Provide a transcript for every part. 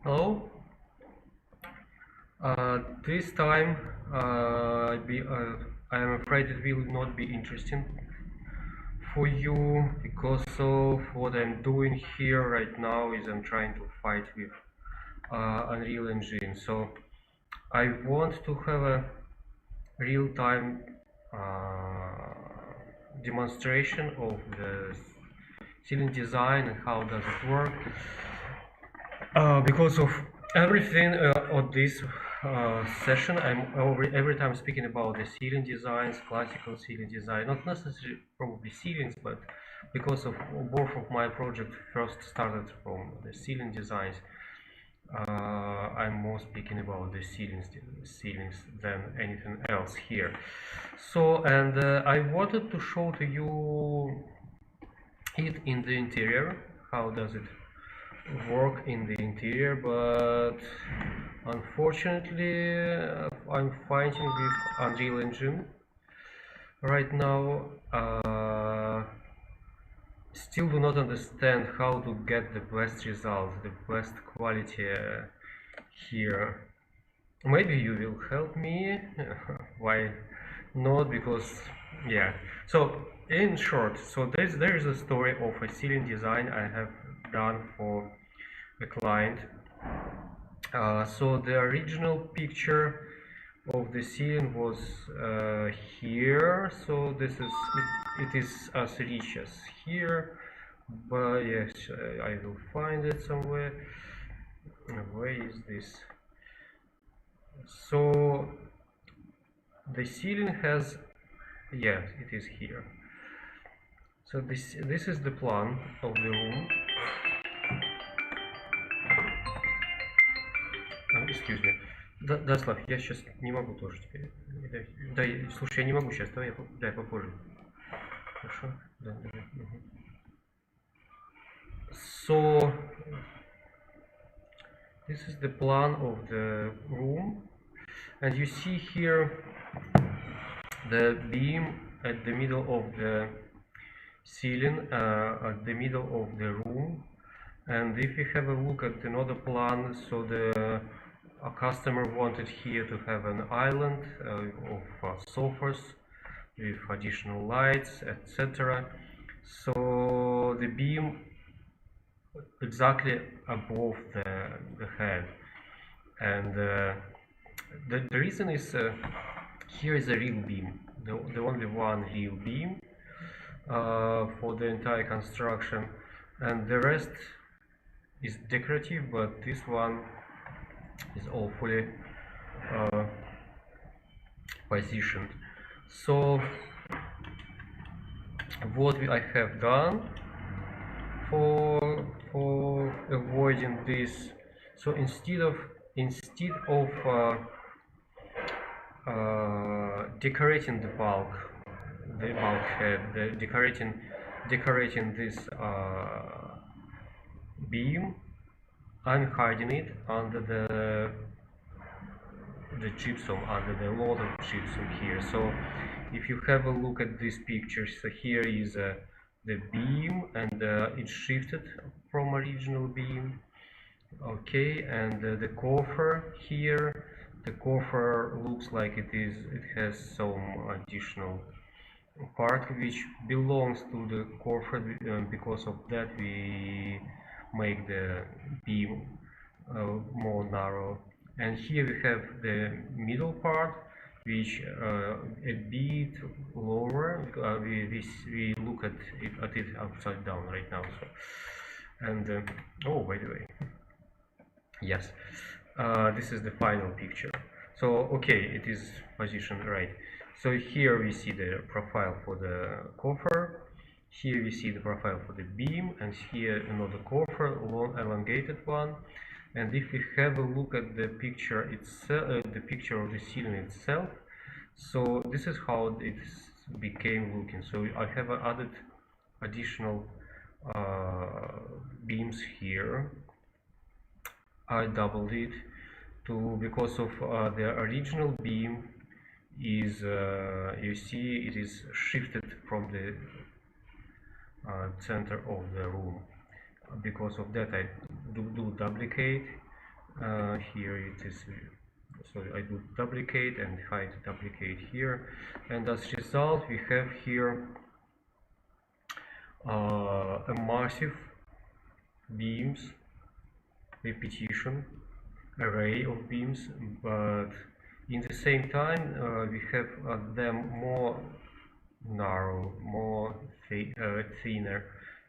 Hello. This time, I am afraid it will not be interesting for you because of what I'm doing here right now is I'm trying to fight with Unreal Engine. So I want to have a real-time demonstration of the ceiling design and how does it work. Because of everything on this session, every time speaking about the ceiling designs, classical ceiling design, not necessarily probably ceilings, but because of both of my projects first started from the ceiling designs, I'm more speaking about the ceilings than anything else here. So, and I wanted to show to you it in the interior. How does it work in the interior? But unfortunately, I'm fighting with Unreal Engine right now. Still do not understand how to get the best results, the best quality here. Maybe you will help me. Why not? Because yeah. So in short, so there is a story of a ceiling design I have done for a client. So the original picture of the ceiling was here. So this is it is as rich as here, but yes, I will find it somewhere. Where is this? So the ceiling has, yeah, it is here. So this is the plan of the room. Excuse me. Да, Слав, я сейчас не могу тоже теперь. Да, слушай, я не могу сейчас, давай я попозже. Хорошо? Да, давай. Угу. So this is the plan of the room, and you see here the beam at the middle of the ceiling, at the middle of the room. And if you have a look at another plan, so a customer wanted here to have an island of sofas with additional lights, etc. So the beam exactly above the head, and the reason is here is a real beam, the only one real beam for the entire construction, and the rest is decorative, but this one is all fully positioned. So what I have done for avoiding this, so instead of decorating the bulkhead, decorating this beam, I'm hiding it under the gypsum, under the load of gypsum here. So if you have a look at this picture, so here is the beam, and it's shifted from original beam. Okay, and the coffer here, the coffer looks like it has some additional part which belongs to the coffer. Because of that we make the beam more narrow. And here we have the middle part, which a bit lower. We look at it upside down right now. So, and oh, by the way, yes, this is the final picture. So okay, it is positioned right. So here we see the profile for the coffer. Here we see the profile for the beam, and here another coffer, long elongated one. And if we have a look at the picture itself, the picture of the ceiling itself, so this is how it became looking. So I have added additional beams here. I doubled it because of the original beam is you see it is shifted from the center of the room. Because of that I do duplicate Here it is, so I do duplicate and hide duplicate here, and as a result we have here a massive beams repetition array of beams, but in the same time we have them more narrow, more thinner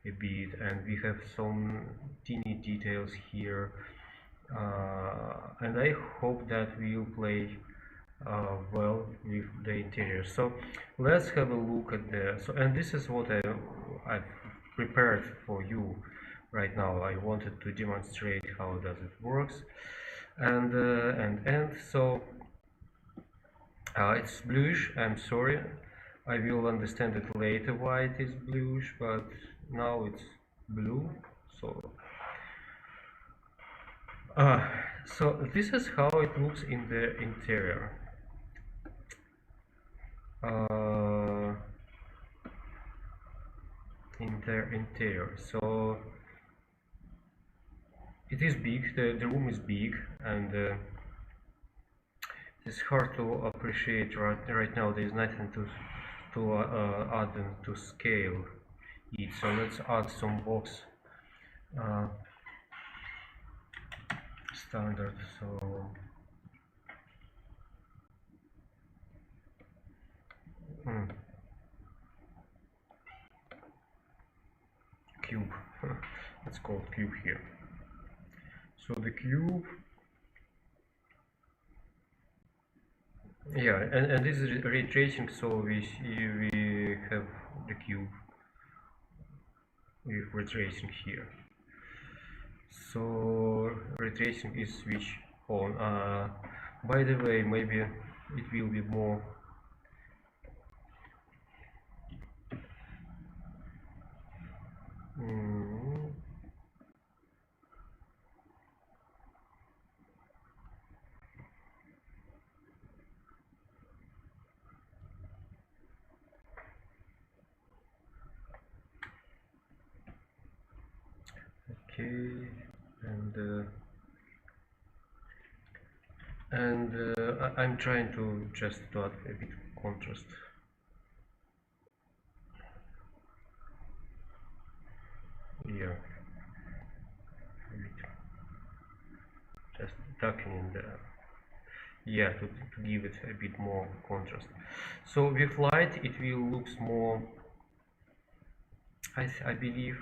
a bit, and we have some teeny details here, and I hope that we'll play well with the interior. So let's have a look at and this is what I've prepared for you right now. I wanted to demonstrate how does it works, and so it's bluish. I'm sorry, I will understand it later why it is bluish, but now it's blue. So this is how it looks in the interior. In their interior. So it is big, the room is big, and it's hard to appreciate right now. There is nothing to add to scale it. So let's add some box standard. So cube. Let's call it cube here. So the cube, yeah, and this is ray tracing, so we have the cube with ray tracing here. So ray tracing is switch on. By the way, maybe it will be more okay, and I'm trying to just add a bit of contrast. Yeah, just darkening the, yeah, to give it a bit more contrast. So with light it will look more, I believe,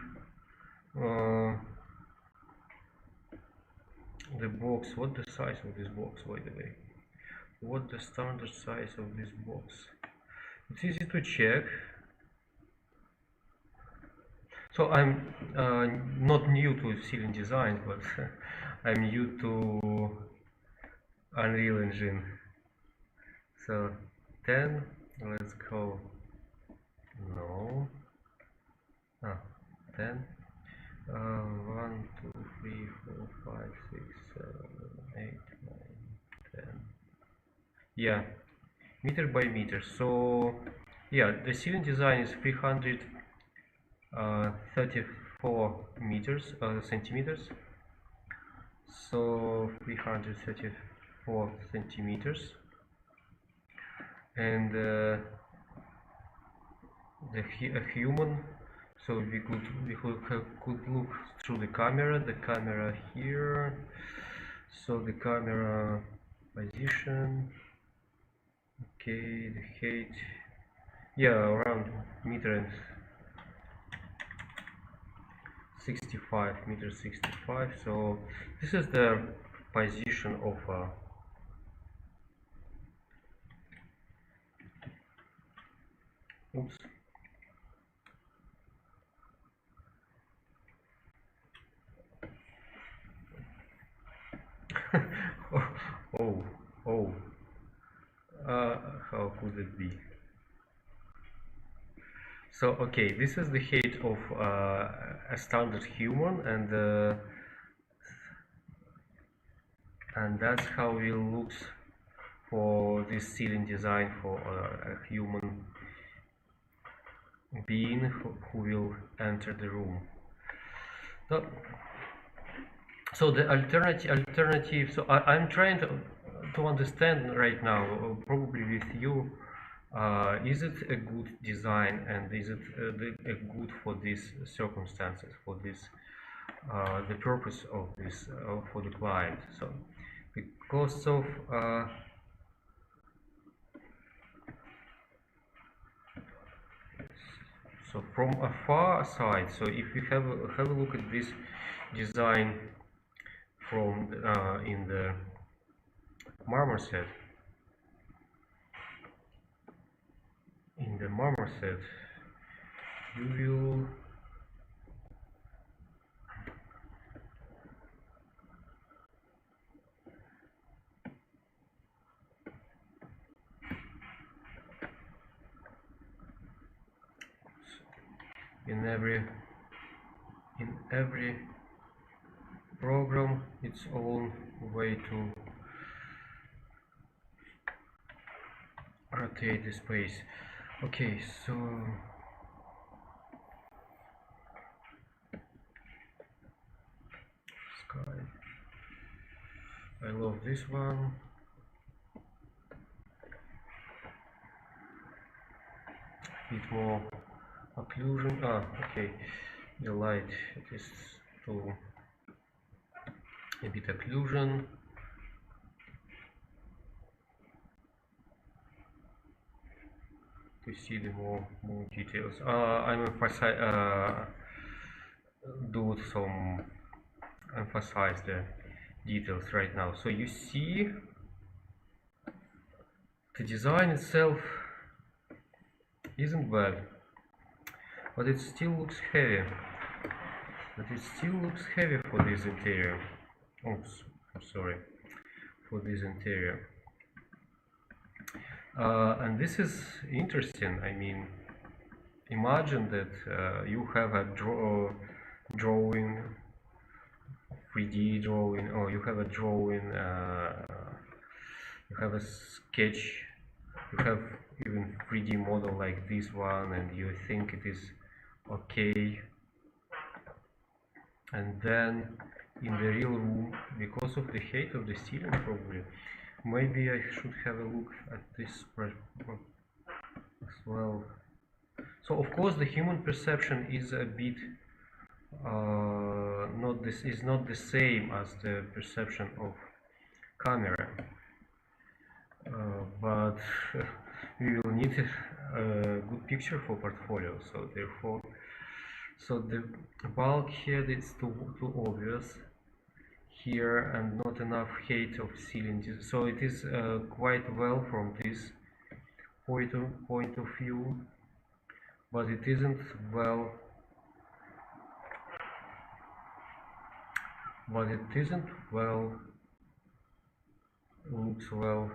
the box, what the size of this box, by the way, what the standard size of this box, it's easy to check. So I'm not new to ceiling design, but I'm new to Unreal Engine. So 10, let's go, no, 10, 1, 2, 3, 4, 5, 6, 7, 8, 9, 10, yeah, meter by meter. So yeah, the ceiling design is 334 meters, centimeters. So 334 centimeters, and a human. So we could look through the camera here. So the camera position, okay, the height, yeah, around meter and 65 meters 65. So this is the position of oops. oh, how could it be? So okay, this is the height of a standard human, and that's how it looks for this ceiling design for a human being who will enter the room. So, So the alternative. So I'm trying to understand right now, probably with you, is it a good design, and is it a good for these circumstances, for this the purpose of this for the client. So because of so from a far side, so if you have a look at this design from in the marmoset, you will in every program its own way to rotate the space. Okay, so sky, I love this one. Bit more occlusion. Okay, the light, it is to a bit occlusion. To see the more details. I'm do some emphasize the details right now. So you see the design itself isn't bad, but it still looks heavy. For this interior. Oops, I'm sorry, for this interior. And this is interesting. I mean, imagine that you have a drawing, 3D drawing, or you have a drawing, you have a sketch, you have even 3D model like this one, and you think it is okay. And then in the real room, because of the height of the ceiling, probably, maybe I should have a look at this as well. So of course the human perception is a bit not the same as the perception of camera, but we will need a good picture for portfolio. So therefore, so the bulkhead is too obvious here, and not enough height of ceiling. So it is quite well from this point of view, but it isn't well. Looks well,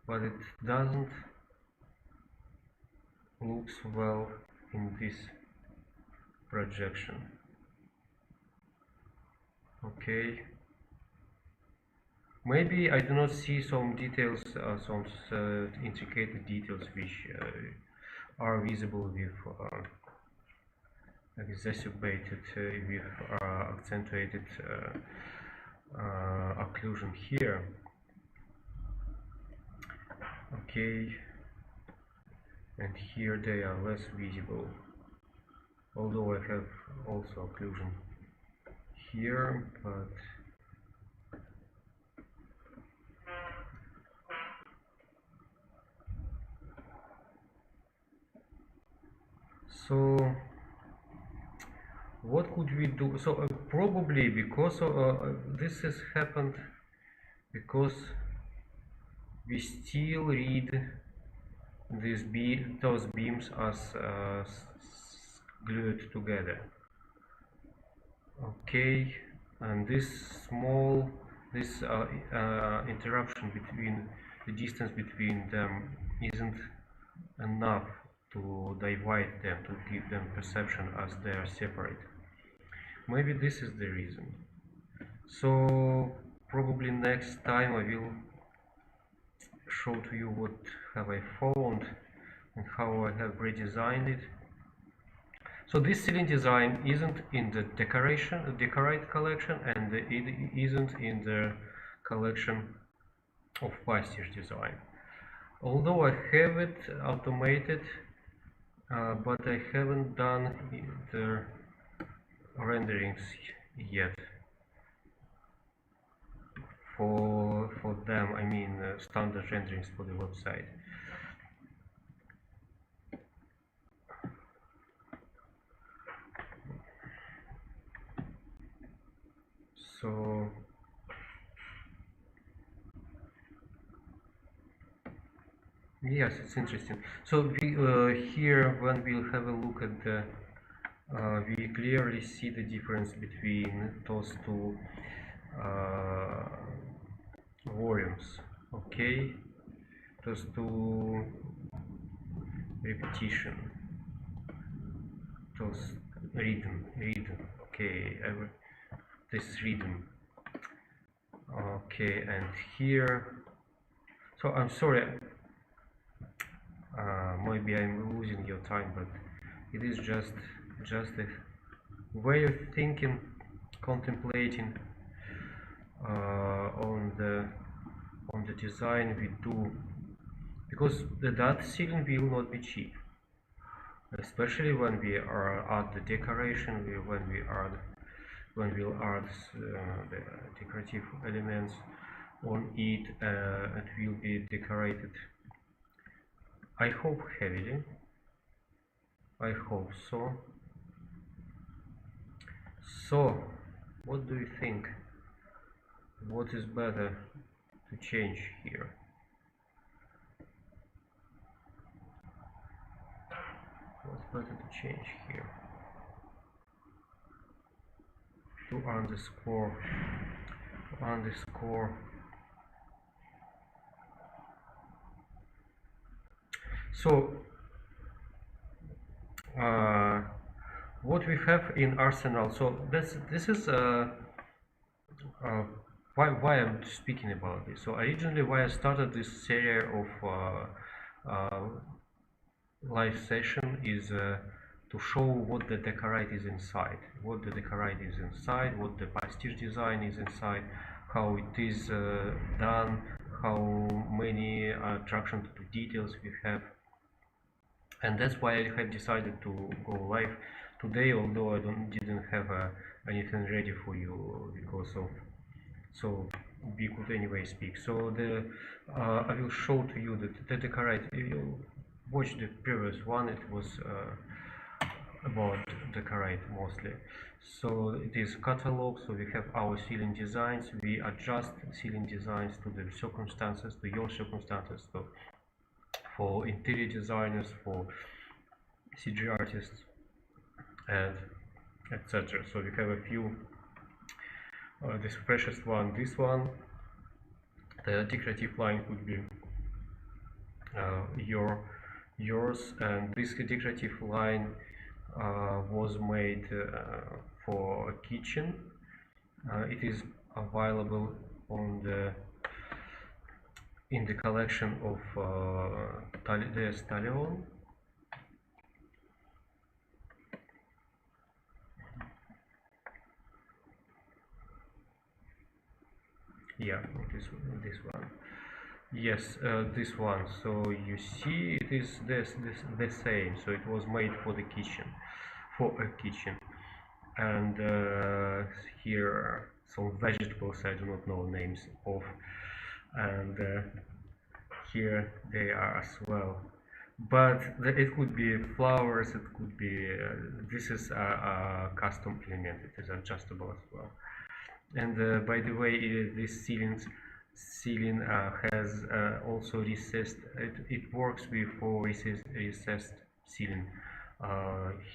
but it doesn't looks well in this projection. Okay, maybe I do not see some details, some intricate details which are visible with exacerbated with accentuated occlusion here. Okay, and here they are less visible, although I have also occlusion here, but so what could we do? So probably because this has happened because we still read those beams as glued together. Okay, and this interruption between the distance between them isn't enough to divide them, to give them perception as they are separate. Maybe this is the reason. So probably next time I will show to you what have I found and how I have redesigned it. So this ceiling design isn't in the decorate collection, and it isn't in the collection of Pastiche.design. Although I have it automated, but I haven't done the renderings yet for them. I mean standard renderings for the website. So yes, it's interesting. So we, here, when we'll have a look at the, we clearly see the difference between those two volumes. Okay, those two repetition, those rhythm. Okay, this rhythm. Okay, and here. So I'm sorry. Maybe I'm losing your time, but it is just a way of thinking, contemplating on the design we do, because that ceiling will not be cheap, especially when we are add the decoration, when we'll add the decorative elements on it. It will be decorated, I hope, heavily. I hope so. So, what do you think? What is better to change here? What's better to change here? To underscore. So, what we have in Arsenal. So this is why I'm speaking about this. So originally, why I started this series of live session is to show what the decorate is inside, what the Pastiche design is inside, how it is done, how many attraction to details we have. And that's why I have decided to go live today, although I didn't have anything ready for you because of, so we could anyway speak. So I will show to you that the decorate. You watch the previous one; it was about decorate mostly. So it is catalog. So we have our ceiling designs. We adjust ceiling designs to the circumstances, to your circumstances. So for interior designers, for CG artists, and etc. So we have a few. This freshest one, this one, the decorative line could be yours, and this decorative line was made for a kitchen. It is available in the collection of the Stallion. Yeah, this one. Yes, this one. So you see, it is the same. So it was made for the kitchen, and here some vegetables I do not know names of, and here they are as well. But it could be flowers. It could be. This is a custom element. It is adjustable as well. And by the way, this ceiling has also recessed. It works with recessed ceiling.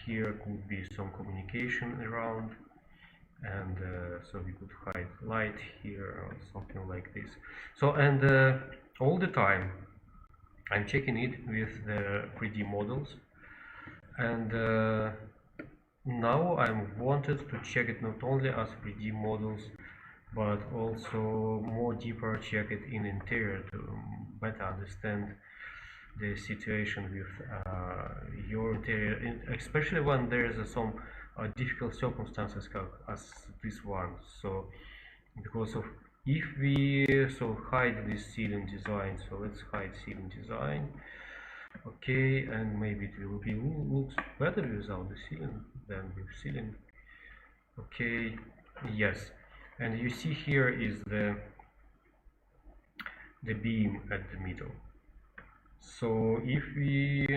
Here could be some communication around, and so we could hide light here or something like this. So, and all the time I'm checking it with the 3D models, and now I wanted to check it not only as 3D models, but also more deeper check it in interior to better understand the situation with your interior, especially when there is some difficult circumstances as this one. So because of, if we hide this ceiling design, so let's hide ceiling design. Okay, and maybe it will be looks better without the ceiling than with ceiling. Okay, yes, and you see here is the beam at the middle. So if we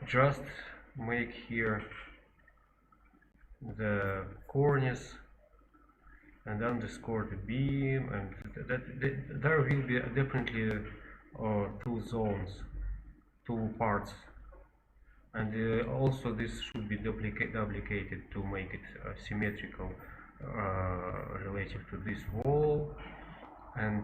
just make here the cornice and underscore the beam, and there will be definitely two zones, two parts, and also this should be duplicated to make it symmetrical relative to this wall, and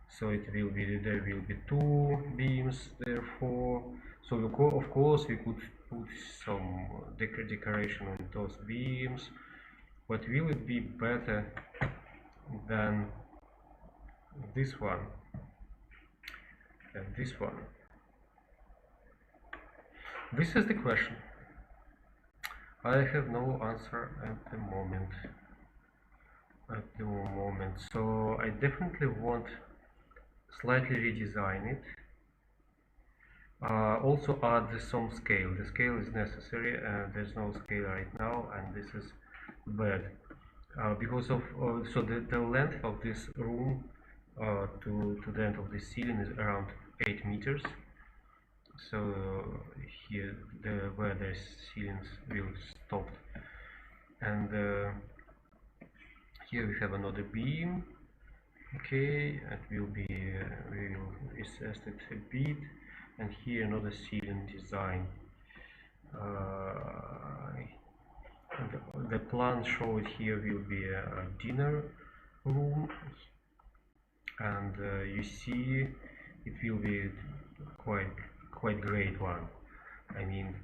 so it will be, there will be two beams therefore. So of course we could put some decoration on those beams, but will it be better than this one and this one? This is the question. I have no answer at the moment. So I definitely want slightly redesign it. Also add some scale. The scale is necessary, and there's no scale right now, and this is bad because of so the length of this room to the end of the ceiling is around 8 meters. So here where the ceilings will stop, and here we have another beam. Okay, and we will assess it a bit, and here another ceiling design. The plan showed here will be a dinner room, and you see it will be quite great one. I mean,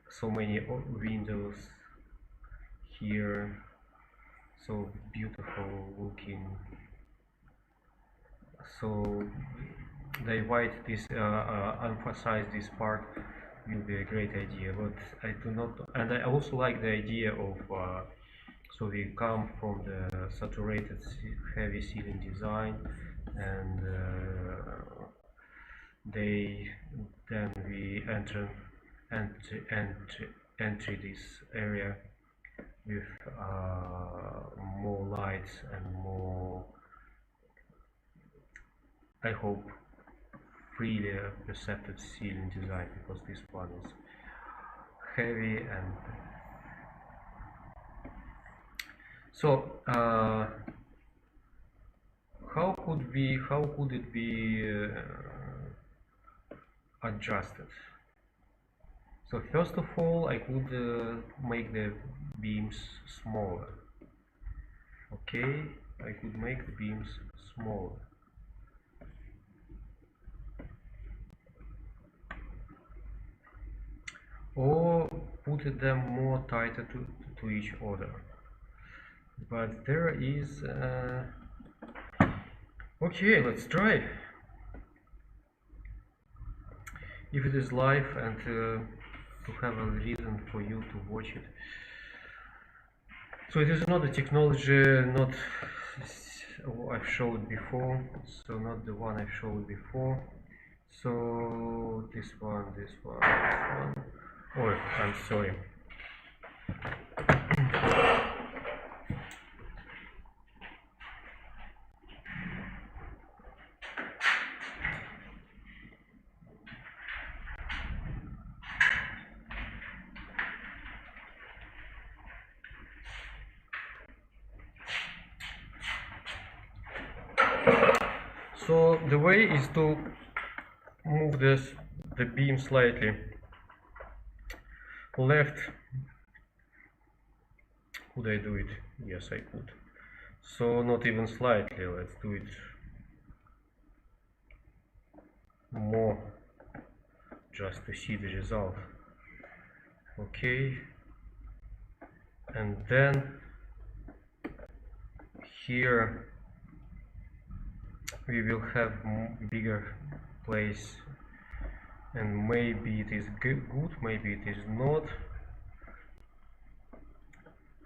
so many windows here, so beautiful looking. So they white this emphasize this part will be a great idea, but I do not, and I also like the idea of so we come from the saturated heavy ceiling design, and then we enter this area with more lights and more, I hope, freely perceptive ceiling design, because this one is heavy. And so how could it be adjusted? So first of all, I could make the beams smaller. Okay, I could make the beams smaller. Or put them more tighter to each other. But there is okay, let's try. If it is live, and to have a reason for you to watch it. So it is not a technology not I've showed before, so not the one I showed before. So this one. Oh, I'm sorry. So the way is to move the beam slightly left. Could I do it? Yes, I could. So not even slightly, let's do it more, just to see the result. Okay, and then here we will have bigger place, and maybe it is good, maybe it is not.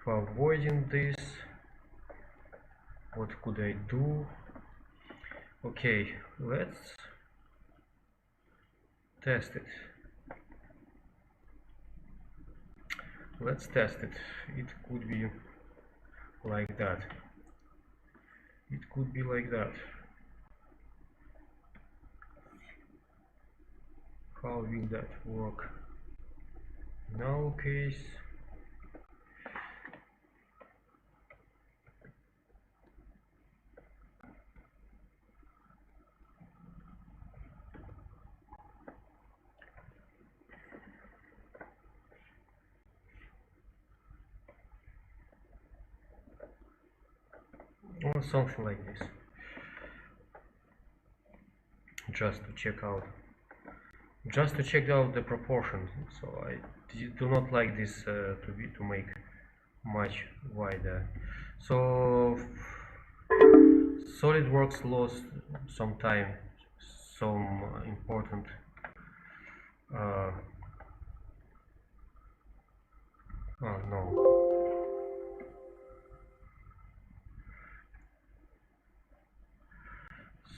For avoiding this, what could I do? Okay, let's test it. Let's test it. It could be like that. It could be like that. How will that work in our case? Or something like this. Just to check out the proportion. So I do not like this to make much wider. So SolidWorks lost some time, some important oh no.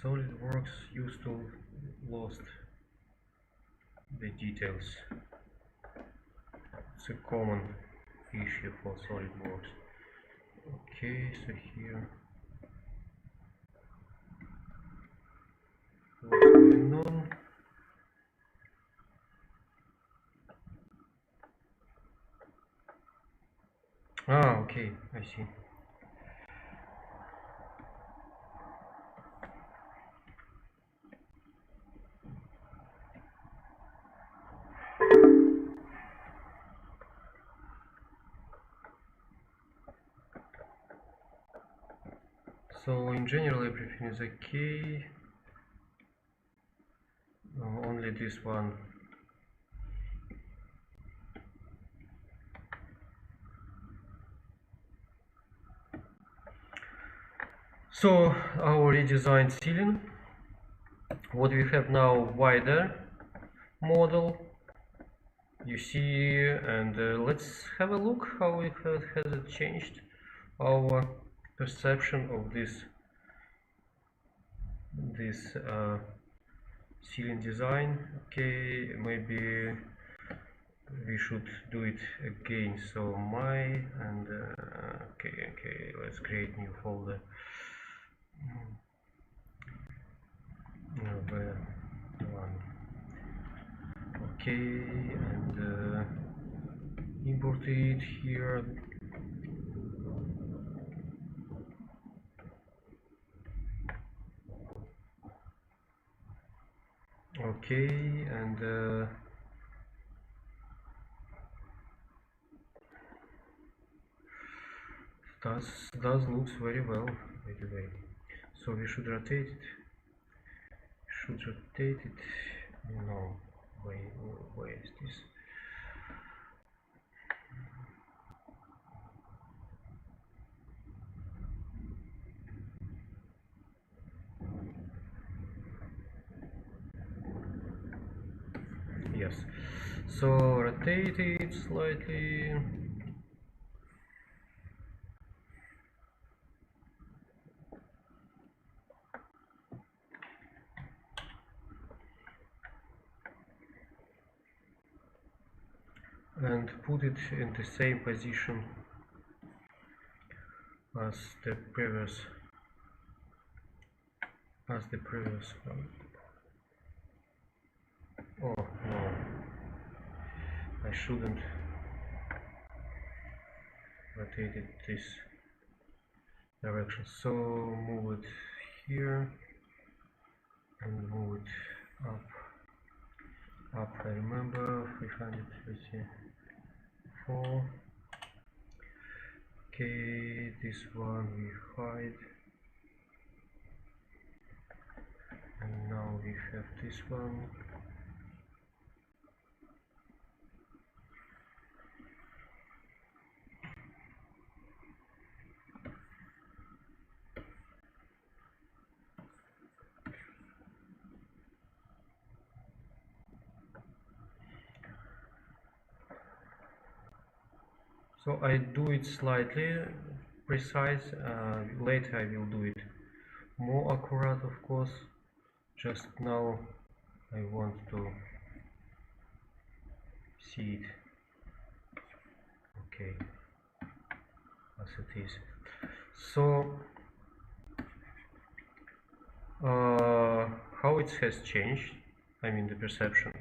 SolidWorks used to lost the details. It's a common issue for SolidWorks. Okay, so here what's going on? Ah, okay, I see. So in general everything is okay. Only this one. So our redesigned ceiling, what we have now, wider model, you see, and let's have a look how it has it changed our perception of this ceiling design. Okay, maybe we should do it again. So okay, let's create new folder. Okay, and import it here. Okay, and does looks very well, by the way. So we should rotate it. No, where is this? Yes. So rotate it slightly. And put it in the same position as the previous one. Oh no, I shouldn't rotate it this direction. So move it here and move it up. I remember 334. Okay, this one we hide, and now we have this one. So I do it slightly precise. Later I will do it more accurate, of course. Just now I want to see it okay as it is. So how it has changed, I mean the perception.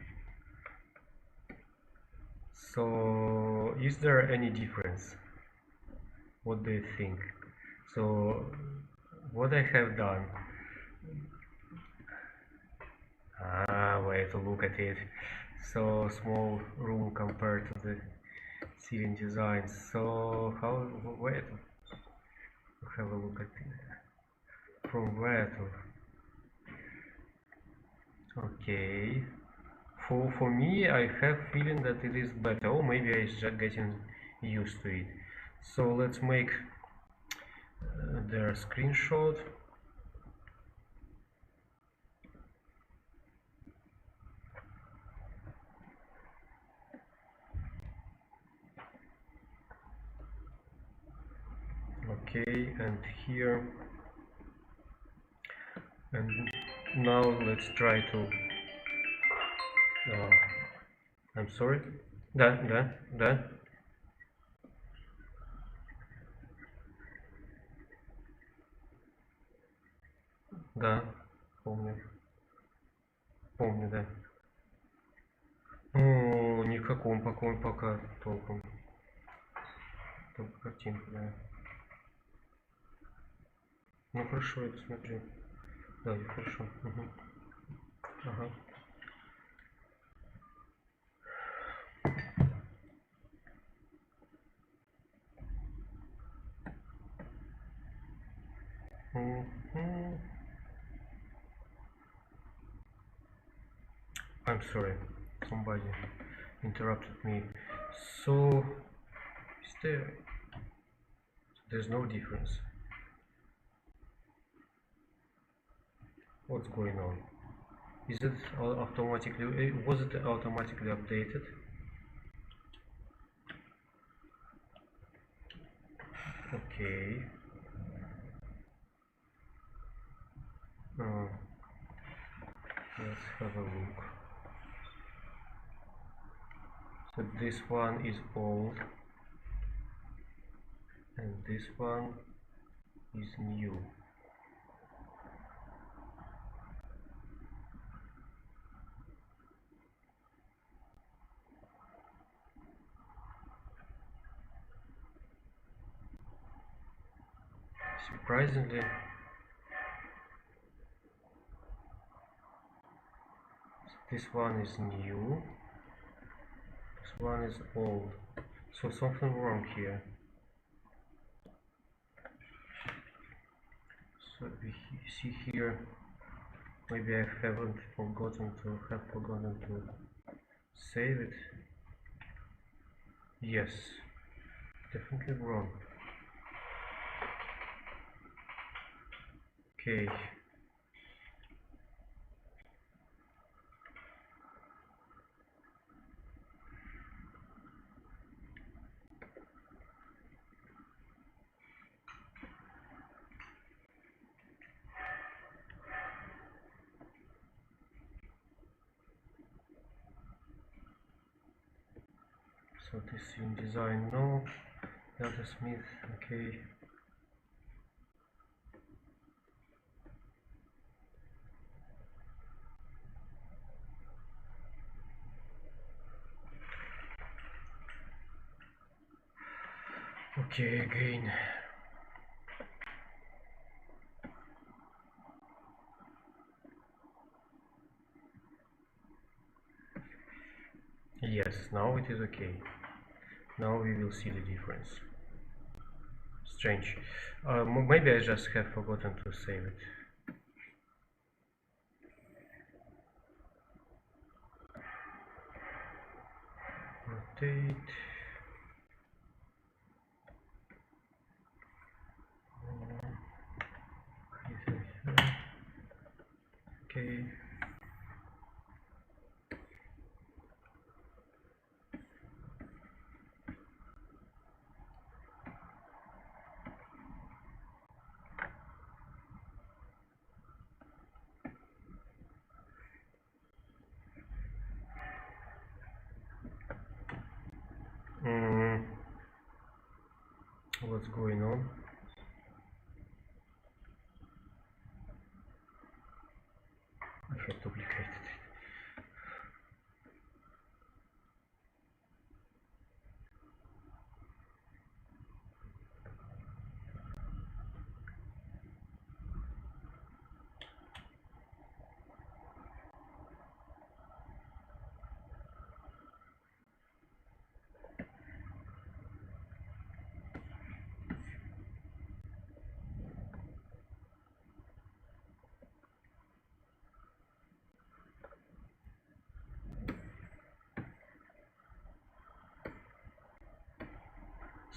So is there any difference? What do you think? So what I have done, way to look at it. So small room compared to the ceiling design. So how, where to have a look at it? From where to? Okay. For me, I have feeling that it is better. Or maybe I just getting used to it. So let's make their screenshot. Okay, and here, and now let's try to I'm sorry, да, помню, да. Ну, ни в каком пока толком, только картинка, да. Ну хорошо, я посмотрю. Да, хорошо. Угу. Ага. I'm sorry, somebody interrupted me. So, there's no difference. What's going on? Is it automatically? Was it automatically updated? Okay. Let's have a look. So this one is old, and this one is new. Surprisingly, this one is new, this one is old, so something wrong here. So we see here, maybe I haven't forgotten to save it. Yes, definitely wrong. Okay. So this in design, no. Data Smith, okay. Okay, again. Yes, now it is okay. Now we will see the difference. Strange. Maybe I just have forgotten to save it. Rotate. Okay. what's going on. I have duplicated it.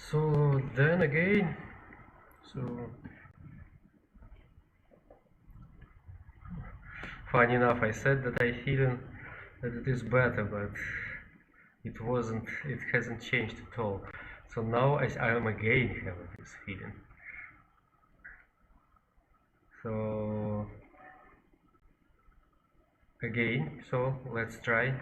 So then again, funny enough, I said that I feel that it is better, but it wasn't. It hasn't changed at all. So now I am again having this feeling. So again, so let's try.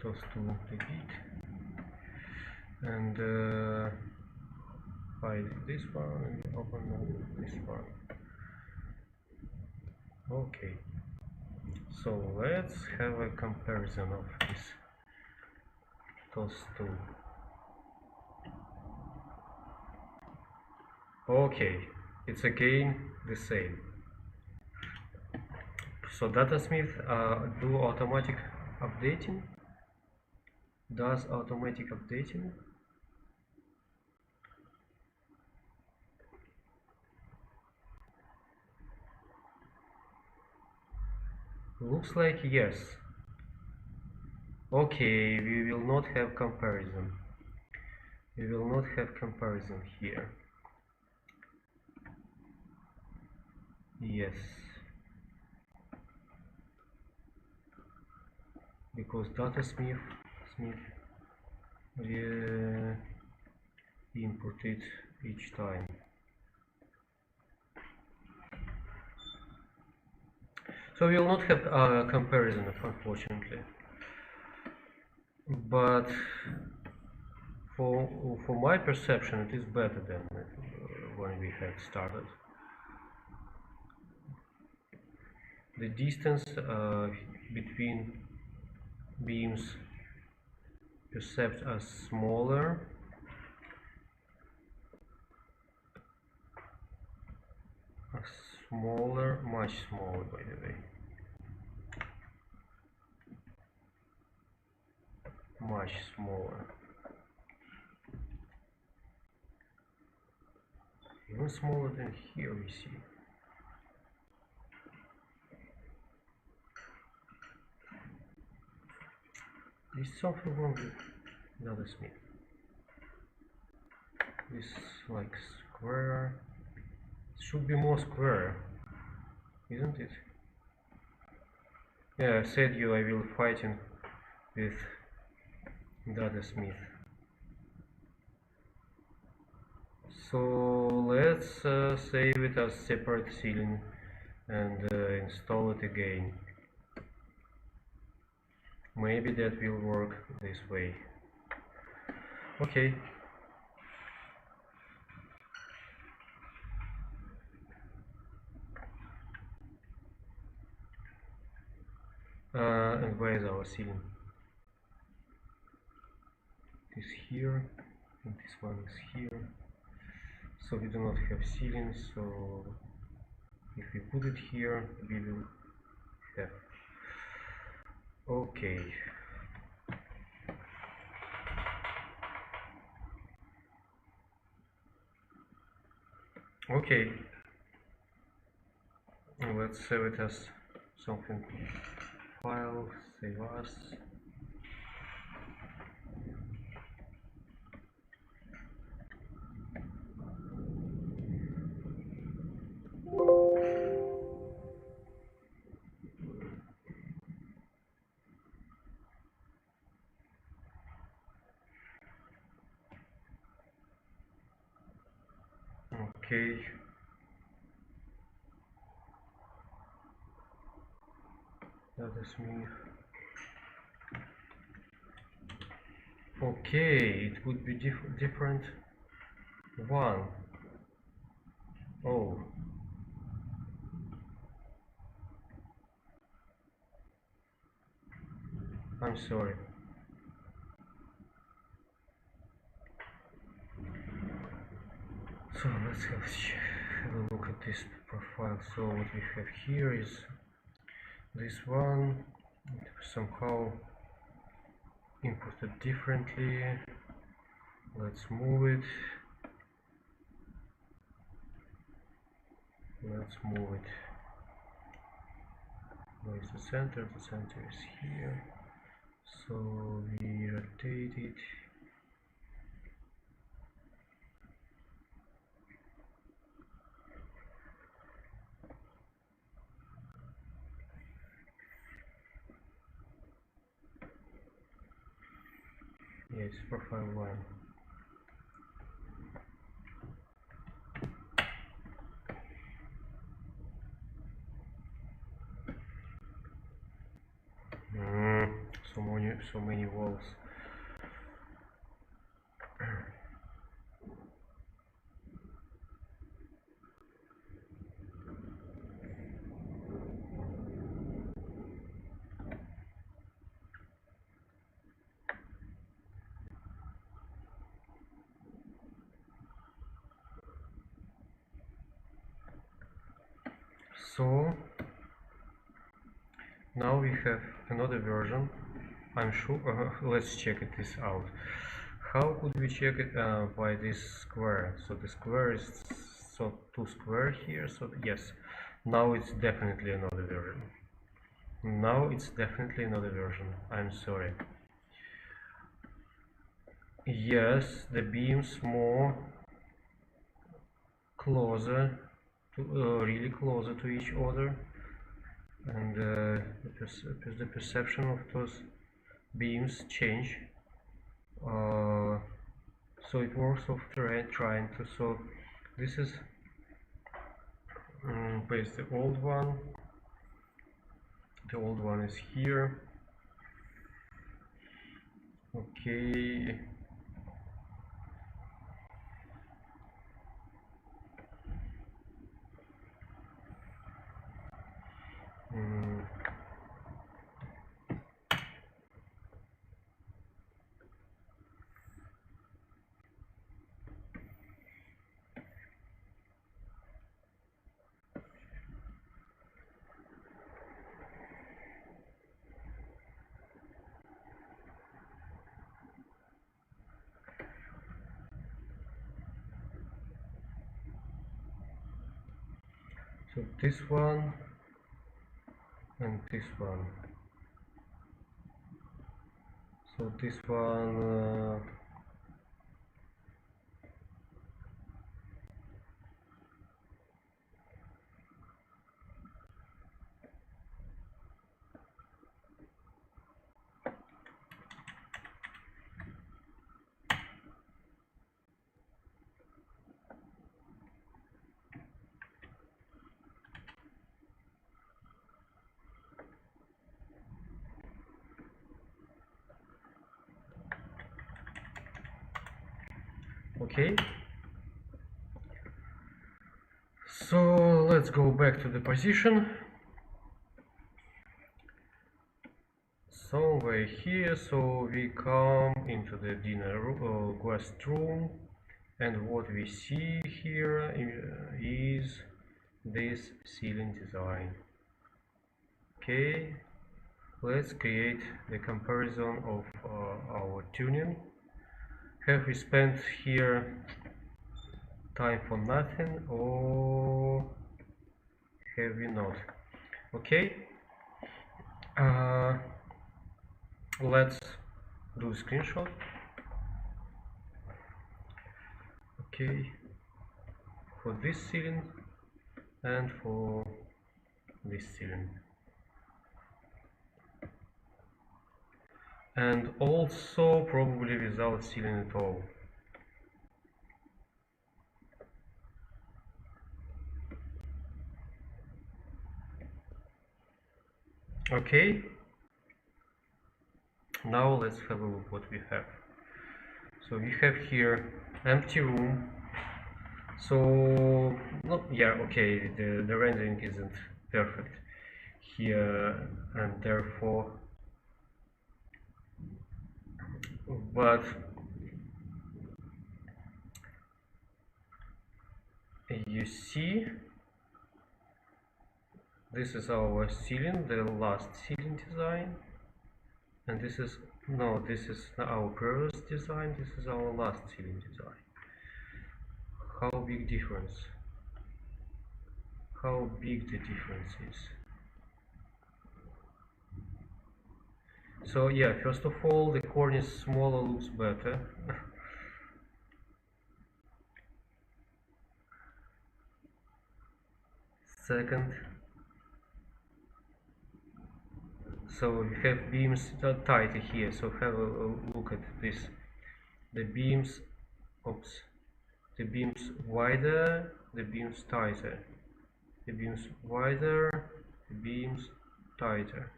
Those two delete and hide this one and open this one. Okay, so let's have a comparison of those two. Okay, it's again the same. So Datasmith do automatic updating. Does automatic updating. Looks like yes. Okay, we will not have comparison. We will not have comparison here. Yes. Because Datasmith import it each time. So we will not have a comparison, unfortunately. But for my perception, it is better than when we had started. The distance between beams perceived as smaller. Much smaller, by the way. Much smaller. Even smaller than here, we see. There's something wrong with Datasmith. This like square. It should be more square, isn't it? Yeah, I said I will fighting with Datasmith. So let's save it as separate ceiling and install it again. Maybe that will work this way. Okay. And where is our ceiling? It is here, and this one is here. So we do not have ceiling, so if we put it here, we will have. Okay. Okay. Let's save it as something. File, save as. Okay. That is me. Okay, it would be different one. Oh. I'm sorry. So let's have a look at this profile. So what we have here is this one. It was somehow imported differently. Let's move it. Let's move it. Where's the center? The center is here. So we rotate it. Yes, profile 1. So many walls. So now we have another version. I'm sure. Let's check this out. How could we check it by this square? So the square is so 2 square here. So yes, now it's definitely another version. Now it's definitely another version. I'm sorry. Yes, the beams more closer to really closer to each other, and the perception of those beams change. So it works of trying to. So this is paste the old one. The old one is here. Okay. So this one and this one. So this one okay. So let's go back to the position. Somewhere here, so we come into the dinner guest room, and what we see here is this ceiling design. Okay, let's create the comparison of our tuning. Have we spent here time for nothing, or have we not? Okay, let's do a screenshot. Okay, for this ceiling and for this ceiling, and also probably without ceiling at all. Okay, now let's have a look what we have. So we have here empty room. So yeah, okay, the rendering isn't perfect here, and therefore, but you see, this is our ceiling, the last ceiling design, and this is our previous design, this is our last ceiling design. How big difference? How big the difference is? So yeah, first of all, the cornice smaller looks better. Second, so we have beams tighter here, so have a look at this. The beams, oops, the beams wider, the beams tighter, the beams wider, the beams tighter.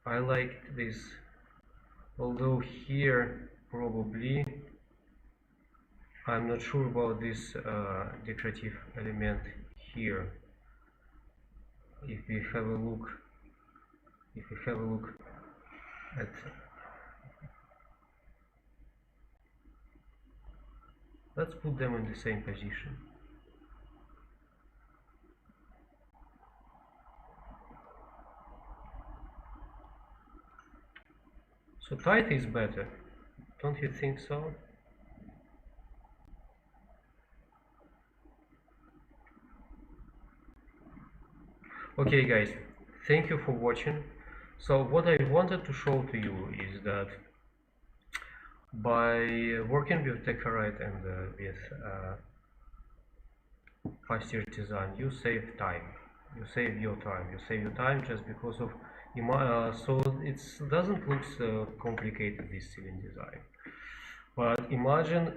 I like this, although here probably I'm not sure about this decorative element here. If we have a look at, let's put them in the same position. So tight is better, don't you think so? Okay guys, thank you for watching. So what I wanted to show to you is that by working with Coffered and with Pastiche.design, you save time. You save your time. You save your time just because of so it doesn't look so complicated, this ceiling design. But imagine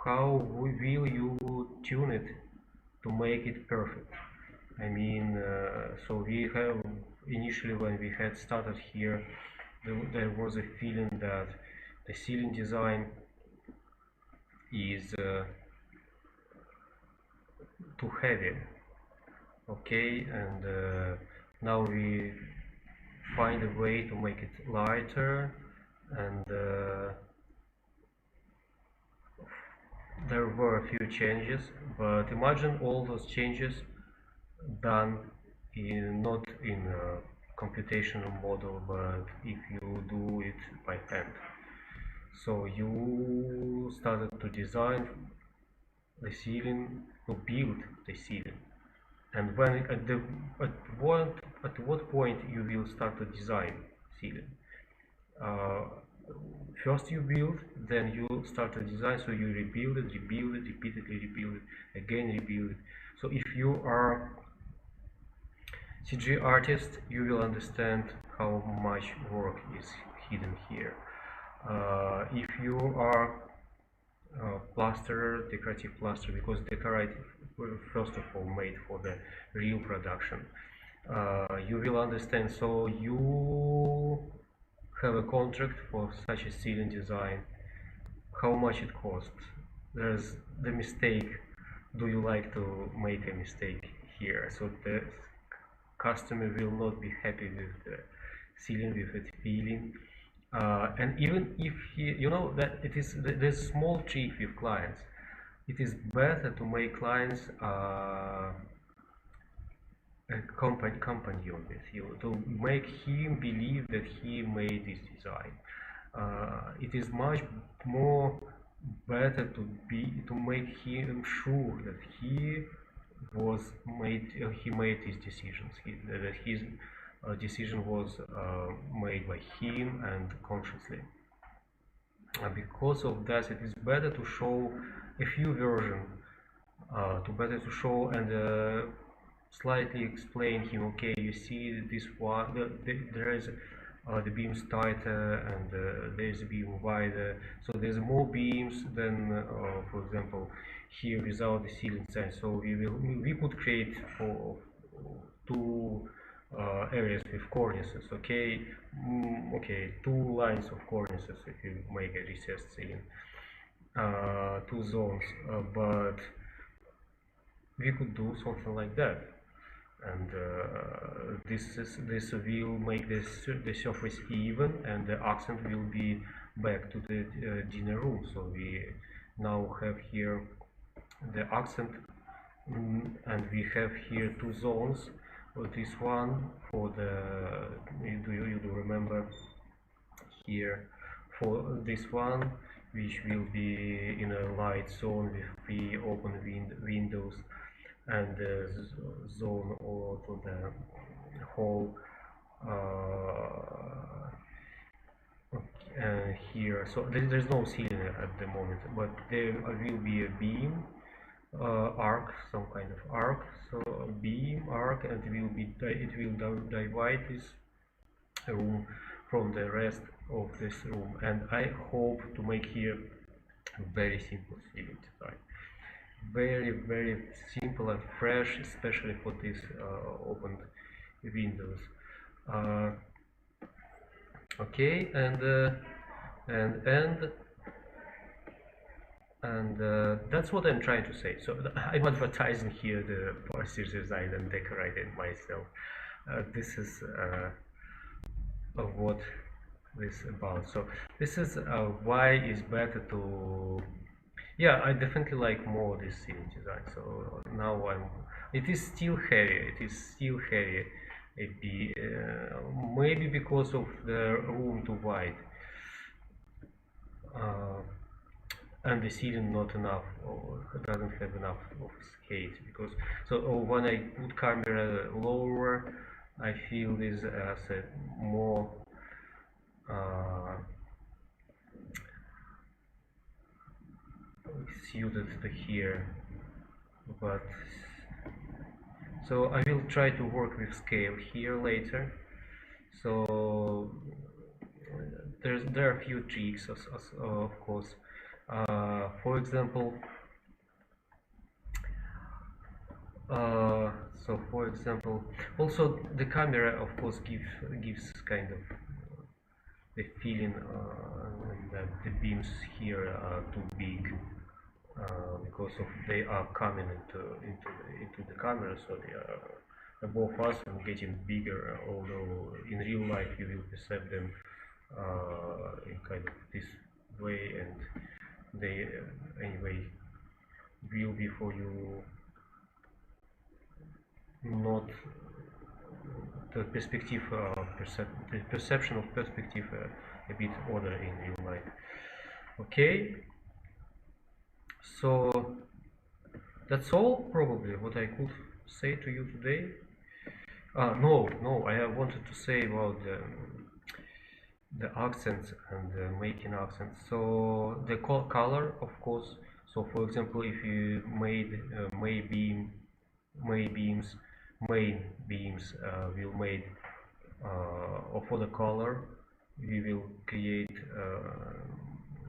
how will you tune it to make it perfect. I mean, so we have initially when we had started here, there was a feeling that the ceiling design is too heavy, okay, and now we find a way to make it lighter, and there were a few changes, but imagine all those changes done not in a computational model, but if you do it by hand. So you started to design the ceiling, to build the ceiling, and when at what point you will start to design ceiling? First you build, then you start to design, so you rebuild it, repeatedly rebuild it, again rebuild it. So if you are CG artist, you will understand how much work is hidden here. If you are plasterer, decorative plaster, because decorative first of all made for the real production, you will understand. So you have a contract for such a ceiling design, how much it costs. There's the mistake, do you like to make a mistake here? So the customer will not be happy with the ceiling, with its feeling. And even if you know that it is there's a small trick with clients, it is better to make clients companion with you, to make him believe that he made this design. It is much more better to make him sure that he made his decisions, that his decision was made by him and consciously. Because of that, it is better to show a few versions, to show and slightly explain him. Okay, you see this one. There is the beams tighter and there is a beam wider. So there's more beams than, for example, here without the ceiling sign. So we could create for two areas with cornices. Okay, okay, two lines of cornices if you make a recessed ceiling, two zones, but we could do something like that, and this will make the surface even, and the accent will be back to the dinner room. So we now have here the accent, and we have here two zones. This one for the you do remember here for this one, which will be in a light zone with three open windows, and the zone or to the whole here. So there's no ceiling at the moment, but there will be a beam, arc, some kind of arc. So a beam, arc, and it will divide this room from the rest of this room. And I hope to make here very simple ceiling design, very simple and fresh, especially for these opened windows. Okay, and that's what I'm trying to say. So I'm advertising here the Pastiche.design and decorating myself. This is what this is about. So this is why it's better to. Yeah, I definitely like more this ceiling design. So now it is still heavy. It is still heavy. Maybe because of the room too wide, and the ceiling not enough, or doesn't have enough of height. Because so when I put camera lower, I feel this as a more suited to here, but so I will try to work with scale here later. So there are a few tricks, of course. For example, also the camera, of course, gives kind of the feeling that the beams here are too big, because of they are coming into the camera, so they are above us and getting bigger. Although in real life you will perceive them in kind of this way, and they anyway will be for you not the perspective, the perception of perspective a bit other in real life. Okay, so that's all probably what I could say to you today. No, I wanted to say about the accents and making accents. So the color, of course. So for example, if you made main beams will made, or for the color we will create,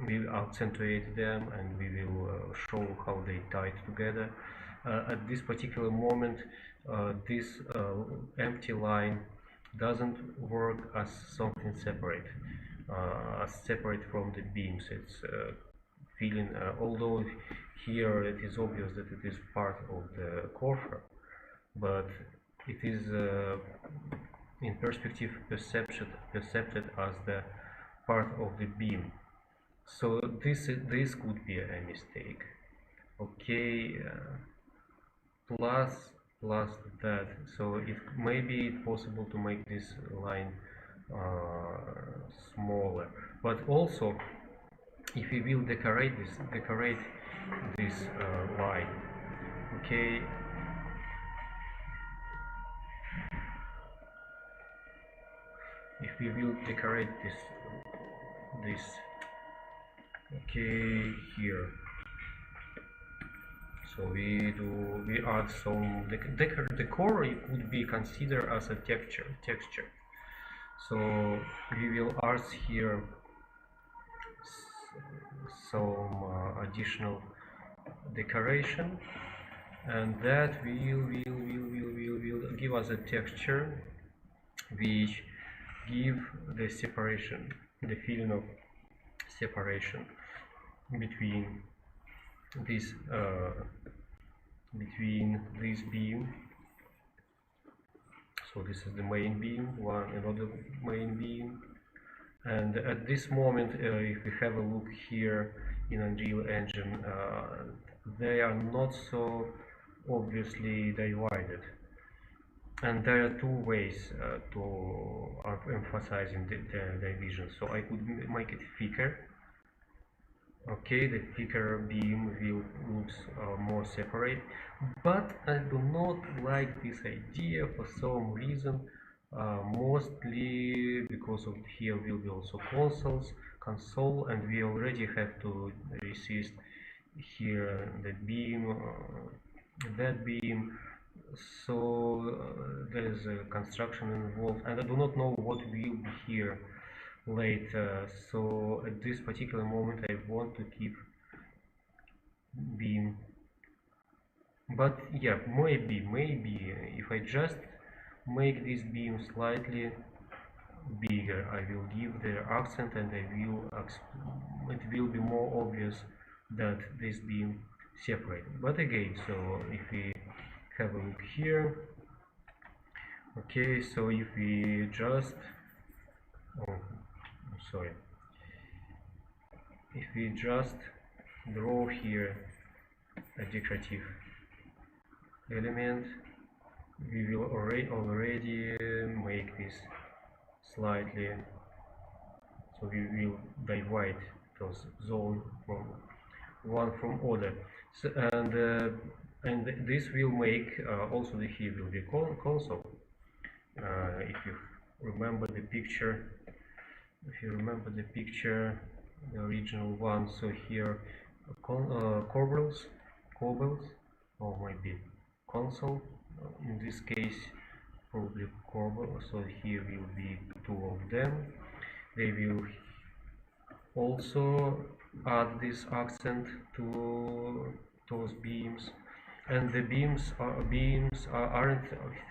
we will accentuate them, and we will show how they tied together. At this particular moment, this empty line doesn't work as something separate, from the beams. It's feeling, although here it is obvious that it is part of the coffer, but it is in perspective percepted as the part of the beam. So this could be a mistake. Okay, plus that, so it may be possible to make this line smaller, but also if we will decorate this line, okay, if we will decorate this okay here, so we add some decor. It could be considered as a texture. So we will add here some additional decoration, and that will give us a texture which give the separation, the feeling of separation between this beam. So this is the main beam, another main beam, and at this moment, if we have a look here in Unreal Engine, they are not so obviously divided. And there are two ways of emphasizing the division. So I could make it thicker. Okay, the thicker beam will looks more separate, but I do not like this idea for some reason. Mostly because of here will be also console, and we already have to resist here the beam, that beam. So there is a construction involved, and I do not know what will be here later. So at this particular moment I want to keep beam, but yeah, maybe if I just make this beam slightly bigger, I will give the accent, and it will be more obvious that this beam separated. But again, so if we have a look here, okay, so if we just if we just draw here a decorative element, we will already make this slightly, so we will divide those zone from one from other. So, and this will make also the here will be console. If you remember the picture, the original one, so here corbels, or maybe console, in this case probably corbel. So here will be two of them. They will also add this accent to those beams, and the beams aren't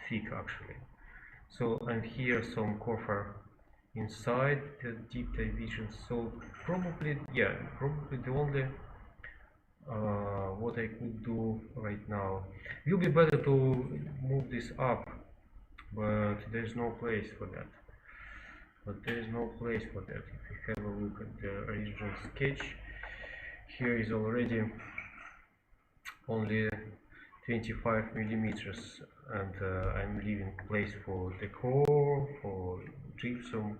thick actually. So, and here some coffer inside the deep division. So probably the only what I could do right now will be better to move this up, but there's no place for that. If we have a look at the original sketch, here is already only 25 millimeters, and I'm leaving place for decor, for gypsum,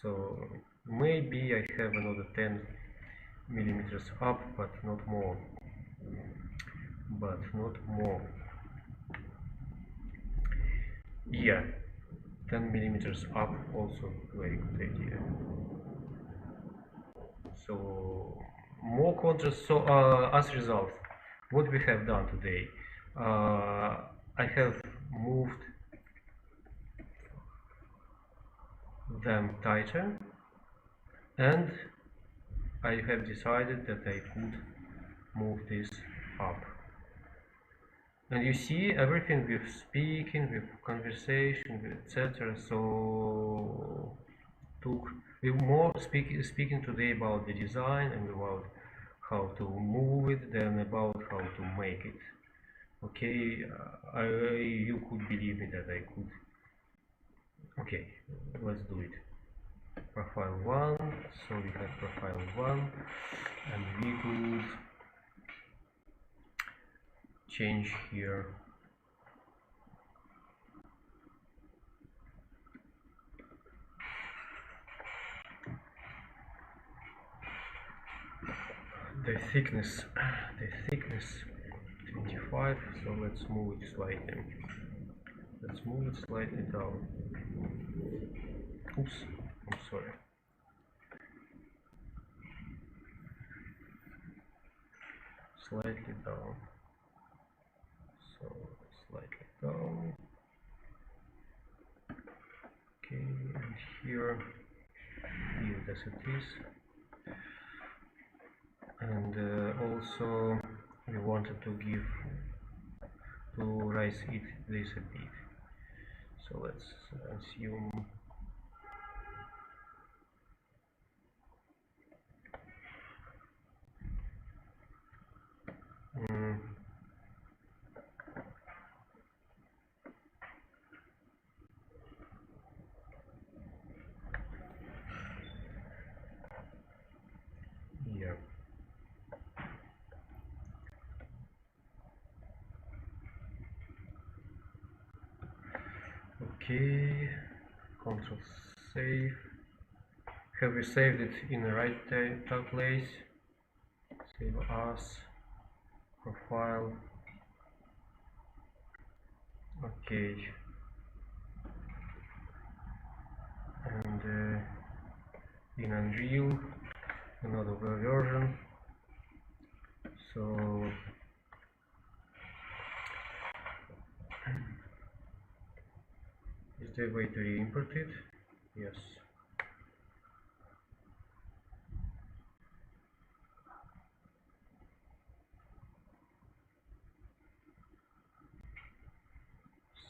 so maybe I have another 10 millimeters up, but not more. Yeah, 10 millimeters up, also very good idea. So more contrast. So as a result, what we have done today, I have moved them tighter, and I have decided that I could move this up. And you see everything with speaking, with conversation, etc. So we're more speaking today about the design and about how to move it than about how to make it. Okay, you could believe me that I could. Okay, let's do it. Profile 1, so we have profile 1, and we could change here the thickness 25, so let's move it slightly down. Oops, I'm sorry. Slightly down, so slightly down. Okay, and here leave as it is. And also we wanted to raise this a bit. So let's assume yeah. Okay, Control save. Have we saved it in the right place? Save as profile. Okay, and in Unreal another version. So is there a way to re-import it? Yes.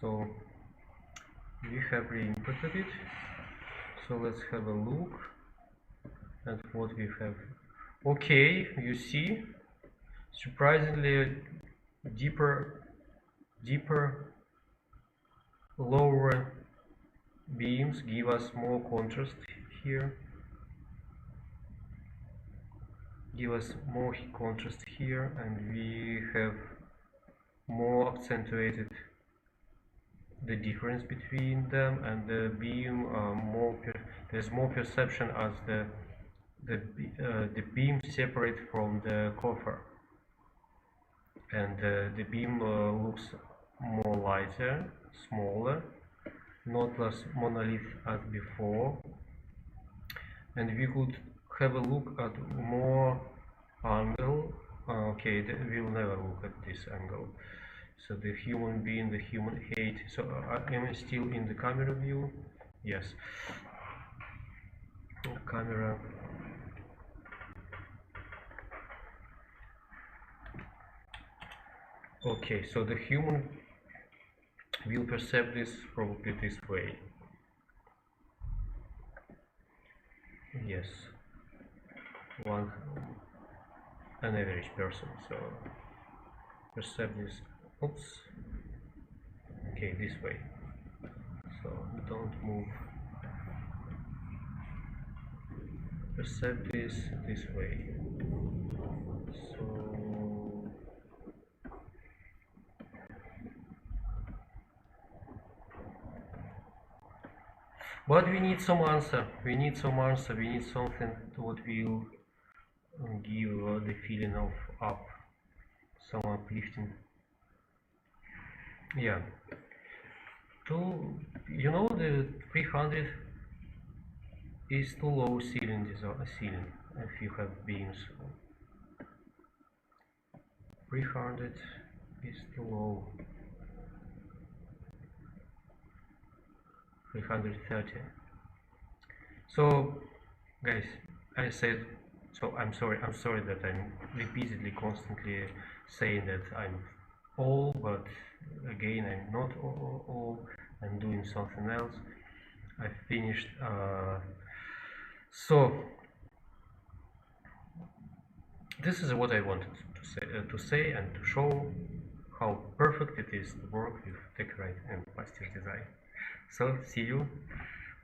So we have re-imported it. So let's have a look at what we have. Okay, you see, surprisingly deeper, lower beams give us more contrast here. Give us more contrast here, and we have more accentuated the difference between them, and the beam there's more perception as the beam separate from the coffer, and the beam looks more lighter, smaller, not as monolith as before, and we could have a look at more angle. Okay, we'll never look at this angle. So the human being, the human height. So am I still in the camera view? Yes. Camera. Okay, so the human will perceive this probably this way. Yes. An average person. So perceive this. Oops. Okay, this way. So don't move. Perceive this way. So but we need some answer. We need some answer. We need something what will give the feeling of up, some uplifting. Yeah. The 300 is too low ceiling if you have beams. 300 is too low. 330. So guys, I said, so I'm sorry that I'm repeatedly constantly saying that I'm all, but again I'm not all. I'm doing something else. I finished so this is what I wanted to say and to show how perfect it is to work with Coffered and Pastiche.design. So see you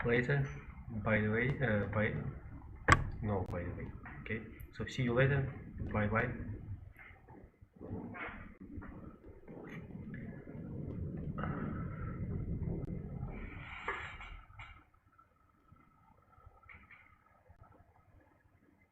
later. By the way, okay. So see you later. Bye bye.